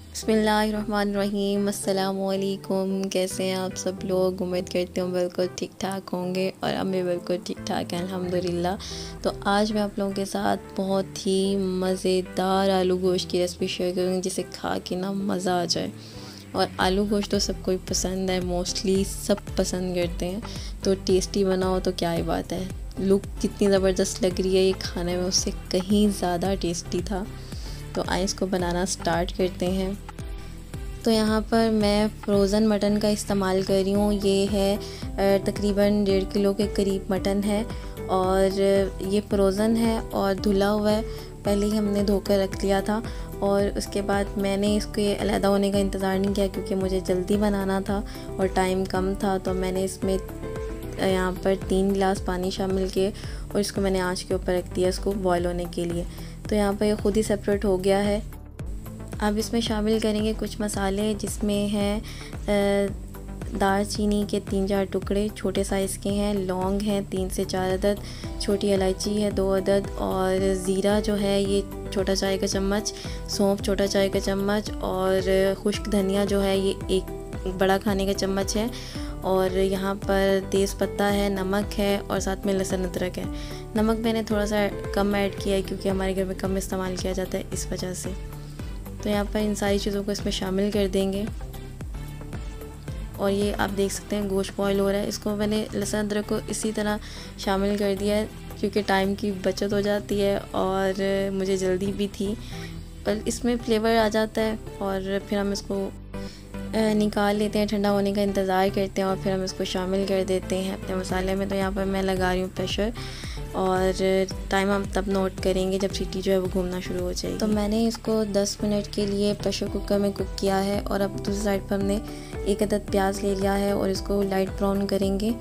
बिस्मिल्लाहिर्रहमानिर्रहीम। अस्सलामुअलैकुम। कैसे हैं आप सब लोग? उम्मीद करती हूँ बिल्कुल ठीक ठाक होंगे और हम भी बिल्कुल ठीक ठाक हैं अल्हम्दुलिल्लाह। तो आज मैं आप लोगों के साथ बहुत ही मज़ेदार आलू गोश्त की रेसिपी शेयर करूँगी जिसे खा के ना मज़ा आ जाए। और आलू गोश्त तो सबको पसंद है, मोस्टली सब पसंद करते हैं। तो टेस्टी बनाओ तो क्या ही बात है। लुक कितनी ज़बरदस्त लग रही है, ये खाने में उससे कहीं ज़्यादा टेस्टी था। तो आइए इसको बनाना स्टार्ट करते हैं। तो यहाँ पर मैं फ्रोज़न मटन का इस्तेमाल कर रही हूँ। ये है तकरीबन 1.5 किलो के करीब मटन है और ये फ्रोज़न है और धुला हुआ है। पहले ही हमने धोकर रख लिया था और उसके बाद मैंने इसके अलहदा होने का इंतज़ार नहीं किया क्योंकि मुझे जल्दी बनाना था और टाइम कम था। तो मैंने इसमें यहाँ पर 3 गिलास पानी शामिल किए और इसको मैंने आँच के ऊपर रख दिया इसको बॉयल होने के लिए। तो यहाँ पर ये ख़ुद ही सेपरेट हो गया है। अब इसमें शामिल करेंगे कुछ मसाले जिसमें हैं दालचीनी के 3-4 टुकड़े छोटे साइज़ के हैं, लौंग हैं 3 से 4 अदद, छोटी इलायची है 2 अदद और ज़ीरा जो है ये छोटा चाय का चम्मच, सौंफ छोटा चाय का चम्मच और खुश्क धनिया जो है ये 1 बड़ा खाने का चम्मच है। और यहाँ पर तेज़ पत्ता है, नमक है और साथ में लहसुन अदरक है। नमक मैंने थोड़ा सा कम ऐड किया है क्योंकि हमारे घर में कम इस्तेमाल किया जाता है इस वजह से। तो यहाँ पर इन सारी चीज़ों को इसमें शामिल कर देंगे और ये आप देख सकते हैं गोश्त बॉयल हो रहा है। इसको मैंने लहसुन अदरक को इसी तरह शामिल कर दिया है क्योंकि टाइम की बचत हो जाती है और मुझे जल्दी भी थी और इसमें फ्लेवर आ जाता है। और फिर हम इसको निकाल लेते हैं, ठंडा होने का इंतज़ार करते हैं और फिर हम इसको शामिल कर देते हैं अपने मसाले में। तो यहाँ पर मैं लगा रही हूँ प्रेशर और टाइम हम तब नोट करेंगे जब सीटी जो है वो घूमना शुरू हो जाएगी। तो मैंने इसको 10 मिनट के लिए प्रेशर कुकर में कुक किया है और अब दूसरी साइड पर हमने 1 अदद प्याज ले लिया है और इसको लाइट ब्राउन करेंगे।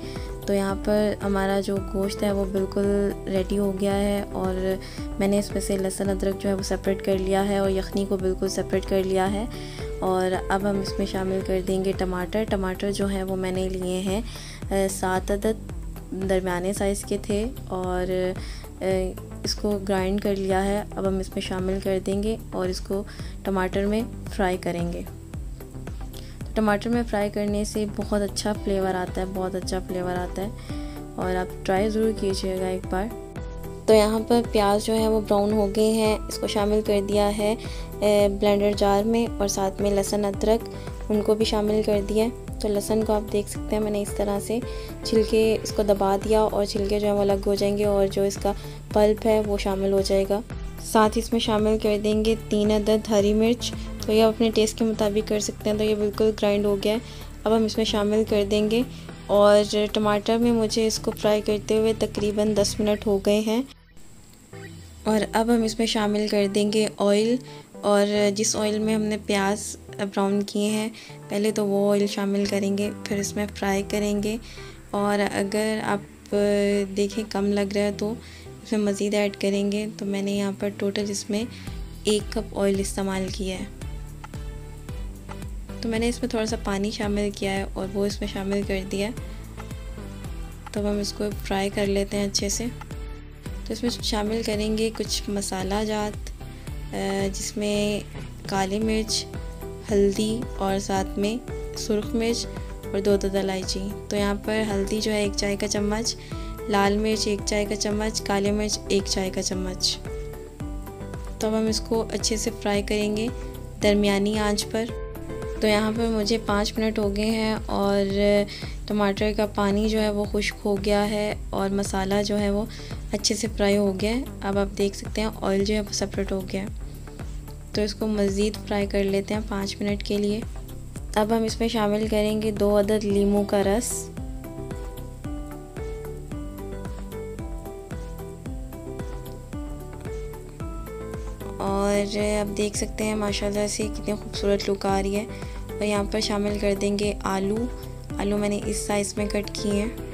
तो यहाँ पर हमारा जो गोश्त है वो बिल्कुल रेडी हो गया है और मैंने इसमें से लहसुन अदरक जो है वो सेपरेट कर लिया है और यखनी को बिल्कुल सेपरेट कर लिया है। और अब हम इसमें शामिल कर देंगे टमाटर जो है वो मैंने लिए हैं 7 अदद, दरमियाने साइज़ के थे और इसको ग्राइंड कर लिया है। अब हम इसमें शामिल कर देंगे और इसको टमाटर में फ्राई करेंगे। तो टमाटर में फ्राई करने से बहुत अच्छा फ्लेवर आता है, बहुत अच्छा फ्लेवर आता है और आप ट्राई ज़रूर कीजिएगा एक बार। तो यहाँ पर प्याज जो है वो ब्राउन हो गए हैं, इसको शामिल कर दिया है ब्लेंडर जार में और साथ में लहसुन अदरक उनको भी शामिल कर दिया। तो लहसुन को आप देख सकते हैं मैंने इस तरह से छिलके इसको दबा दिया और छिलके जो है वो अलग हो जाएंगे और जो इसका पल्प है वो शामिल हो जाएगा। साथ ही इसमें शामिल कर देंगे 3 अदद हरी मिर्च, तो ये आप अपने टेस्ट के मुताबिक कर सकते हैं। तो ये बिल्कुल ग्राइंड हो गया है। अब हम इसमें शामिल कर देंगे और टमाटर में मुझे इसको फ्राई करते हुए तकरीबन 10 मिनट हो गए हैं। और अब हम इसमें शामिल कर देंगे ऑयल और जिस ऑयल में हमने प्याज ब्राउन किए हैं पहले तो वो ऑयल शामिल करेंगे, फिर इसमें फ्राई करेंगे। और अगर आप देखें कम लग रहा है तो इसमें मज़ीद ऐड करेंगे। तो मैंने यहाँ पर टोटल इसमें 1 कप ऑयल इस्तेमाल किया है। तो मैंने इसमें थोड़ा सा पानी शामिल किया है और वो इसमें शामिल कर दिया। तो हम इसको फ्राई कर लेते हैं अच्छे से। तो इसमें शामिल करेंगे कुछ मसाला जात जिसमें काली मिर्च, हल्दी और साथ में सुर्ख मिर्च और 2 अदद इलायची। तो यहाँ पर हल्दी जो है 1 चाय का चम्मच, लाल मिर्च 1 चाय का चम्मच, काली मिर्च 1 चाय का चम्मच। तो अब हम इसको अच्छे से फ्राई करेंगे दरमियानी आंच पर। तो यहाँ पर मुझे 5 मिनट हो गए हैं और टमाटर का पानी जो है वो खुश्क हो गया है और मसाला जो है वो अच्छे से फ्राई हो गया है। अब आप देख सकते हैं ऑयल जो है वो सेपरेट हो गया है। तो इसको मज़ीद फ्राई कर लेते हैं 5 मिनट के लिए। अब हम इसमें शामिल करेंगे 2 अदद लीमू का रस और आप देख सकते हैं माशाल्लाह से कितनी खूबसूरत लुक आ रही है। और यहाँ पर शामिल कर देंगे आलू मैंने इस साइज़ में कट किए हैं।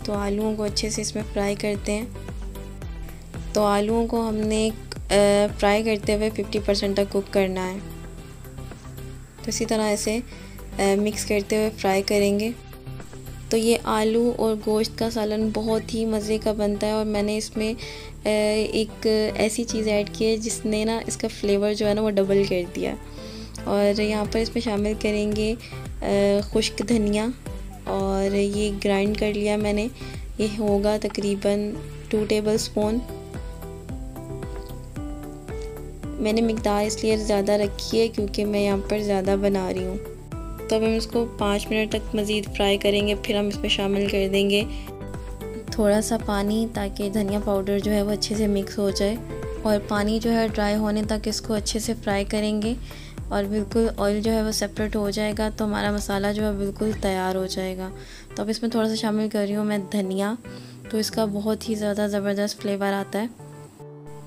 तो आलूओं को अच्छे से इसमें फ्राई करते हैं। तो आलूओं को हमने फ्राई करते हुए 50% तक कुक करना है। तो इसी तरह ऐसे मिक्स करते हुए फ्राई करेंगे। तो ये आलू और गोश्त का सालन बहुत ही मज़े का बनता है और मैंने इसमें एक ऐसी चीज़ ऐड की है जिसने ना इसका फ्लेवर जो है ना वो डबल कर दिया। और यहाँ पर इसमें शामिल करेंगे खुश्क धनिया, और ये ग्राइंड कर लिया मैंने। ये होगा तकरीबन 2 टेबल स्पून। मैंने मिकदार इसलिए ज़्यादा रखी है क्योंकि मैं यहाँ पर ज़्यादा बना रही हूँ। तो अब हम इसको 5 मिनट तक मज़ीद फ्राई करेंगे, फिर हम इसमें शामिल कर देंगे थोड़ा सा पानी, ताकि धनिया पाउडर जो है वो अच्छे से मिक्स हो जाए। और पानी जो है ड्राई होने तक इसको अच्छे से फ्राई करेंगे और बिल्कुल ऑयल जो है वो सेपरेट हो जाएगा तो हमारा मसाला जो है बिल्कुल तैयार हो जाएगा। तो अब इसमें थोड़ा सा शामिल कर रही हूँ मैं धनिया, तो इसका बहुत ही ज़्यादा ज़बरदस्त फ्लेवर आता है।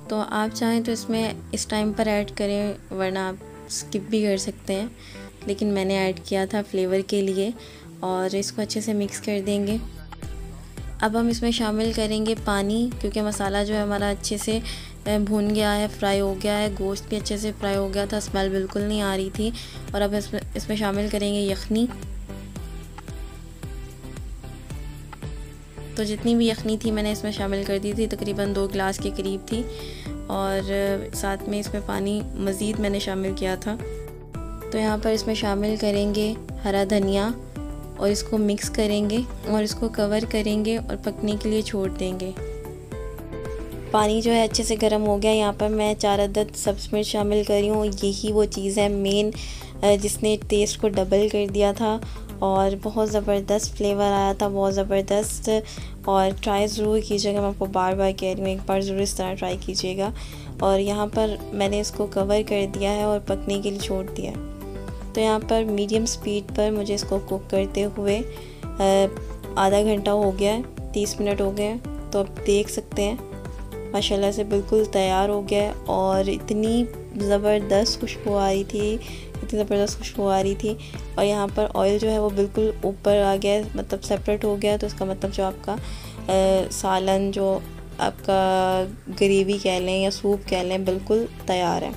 तो आप चाहें तो इसमें इस टाइम पर ऐड करें, वरना आप स्किप भी कर सकते हैं, लेकिन मैंने ऐड किया था फ्लेवर के लिए। और इसको अच्छे से मिक्स कर देंगे। अब हम इसमें शामिल करेंगे पानी, क्योंकि मसाला जो है हमारा अच्छे से भून गया है, फ्राई हो गया है, गोश्त भी अच्छे से फ्राई हो गया था, स्मेल बिल्कुल नहीं आ रही थी। और अब इसमें शामिल करेंगे यखनी। तो जितनी भी यखनी थी मैंने इसमें शामिल कर दी थी, तकरीबन 2 गिलास के करीब थी। और साथ में इसमें पानी मज़ीद मैंने शामिल किया था। तो यहाँ पर इसमें शामिल करेंगे हरा धनिया और इसको मिक्स करेंगे और इसको कवर करेंगे और पकने के लिए छोड़ देंगे। पानी जो है अच्छे से गर्म हो गया। यहाँ पर मैं 4 अदद सब्ज़ मिर्च शामिल कर रही हूँ। यही वो चीज़ है मेन जिसने टेस्ट को डबल कर दिया था और बहुत ज़बरदस्त फ्लेवर आया था, बहुत ज़बरदस्त। और ट्राई ज़रूर कीजिएगा, मैं आपको बार बार कह रही हूँ, एक बार ज़रूर इस तरह ट्राई कीजिएगा। और यहाँ पर मैंने इसको कवर कर दिया है और पकने के लिए छोड़ दिया है। तो यहाँ पर मीडियम स्पीड पर मुझे इसको कुक करते हुए आधा घंटा हो गया है, 30 मिनट हो गए हैं। तो अब देख सकते हैं माशाल्लाह से बिल्कुल तैयार हो गया है और इतनी ज़बरदस्त खुशबू आ रही थी, इतनी ज़बरदस्त खुशबू आ रही थी। और यहाँ पर ऑयल जो है वो बिल्कुल ऊपर आ गया है, मतलब सेपरेट हो गया है। तो इसका मतलब जो आपका सालन, जो आपका ग्रेवी कह लें या सूप कह लें, बिल्कुल तैयार है।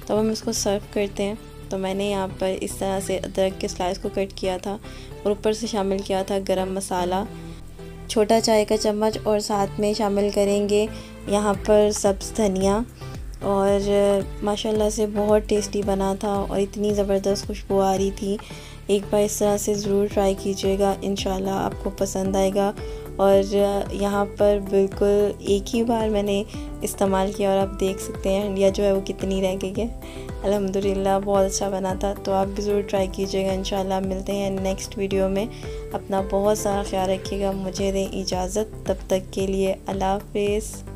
तो हम इसको सर्व करते हैं। तो मैंने यहाँ पर इस तरह से अदरक के स्लाइस को कट किया था और ऊपर से शामिल किया था गरम मसाला, छोटा चाय का चम्मच, और साथ में शामिल करेंगे यहाँ पर सब्ज़ धनिया। और माशाल्लाह से बहुत टेस्टी बना था और इतनी ज़बरदस्त खुशबू आ रही थी। एक बार इस तरह से ज़रूर ट्राई कीजिएगा, इंशाल्लाह आपको पसंद आएगा। और यहाँ पर बिल्कुल एक ही बार मैंने इस्तेमाल किया और आप देख सकते हैं हंडिया जो है वो कितनी रह गई है। अल्हम्दुलिल्लाह बहुत अच्छा बना था। तो आप भी ज़रूर ट्राई कीजिएगा। इंशाल्लाह मिलते हैं नेक्स्ट वीडियो में। अपना बहुत सारा ख्याल रखिएगा। मुझे दें इजाज़त, तब तक के लिए अल्लाह हाफ़िज़।